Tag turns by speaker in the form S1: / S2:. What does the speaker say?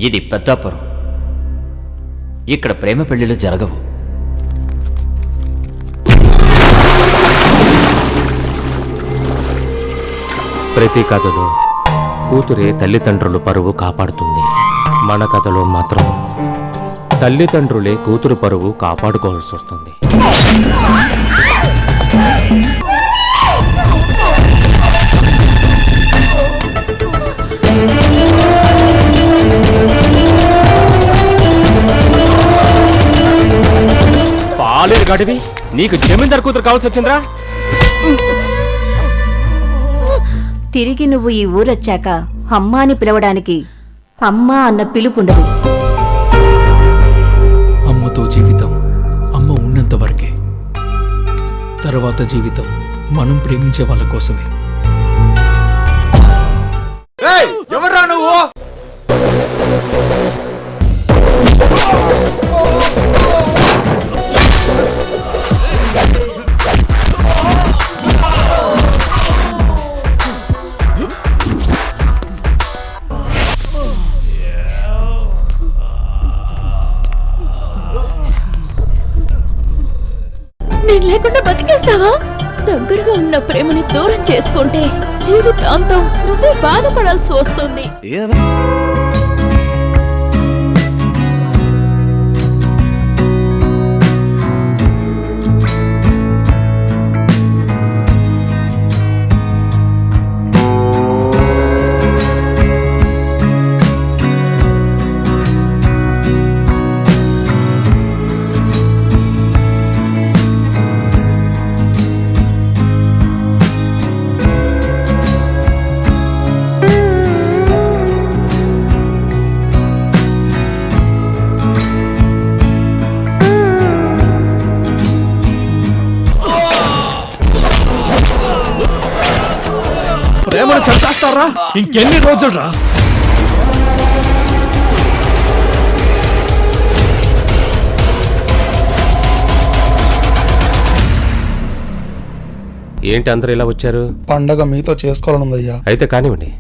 S1: ఇది పెద్దాపురం. ఇక్కడ ప్రేమ పెళ్లిళ్ళు జరగవు.
S2: ప్రతి కథలో కూతురే తల్లిదండ్రులు పరువు కాపాడుతుంది. మన కథలో మాత్రం తల్లిదండ్రులే కూతురు పరువు కాపాడుకోవాల్సి వస్తుంది. పాలేరు గడివి, నీకు జమీందార్ కూతురు కావాల్సి వచ్చిందిరా?
S3: తిరిగి నువ్వు ఈ ఊరొచ్చాక అమ్మా అని పిలవడానికి అమ్మా అన్న పిలుపుండదు.
S4: అమ్మతో జీవితం అమ్మ ఉన్నంత వరకే. తర్వాత జీవితం మనం ప్రేమించే వాళ్ళ కోసమే.
S5: ఎవర్రా నువ్వు?
S6: నేను లేకుండా బతికేస్తావా? దగ్గరగా ఉన్న ప్రేమని దూరం చేసుకుంటే జీవితాంతం నువ్వే బాధపడాల్సి వస్తుంది.
S4: ప్రేమను చంపేస్తారా? ఇంకెన్ని రోజులు రా?
S2: ఏంటి అందరూ ఇలా వచ్చారు?
S7: పండగ మీతో చేసుకోవాలనుందయ్యా.
S2: అయితే కానివ్వండి.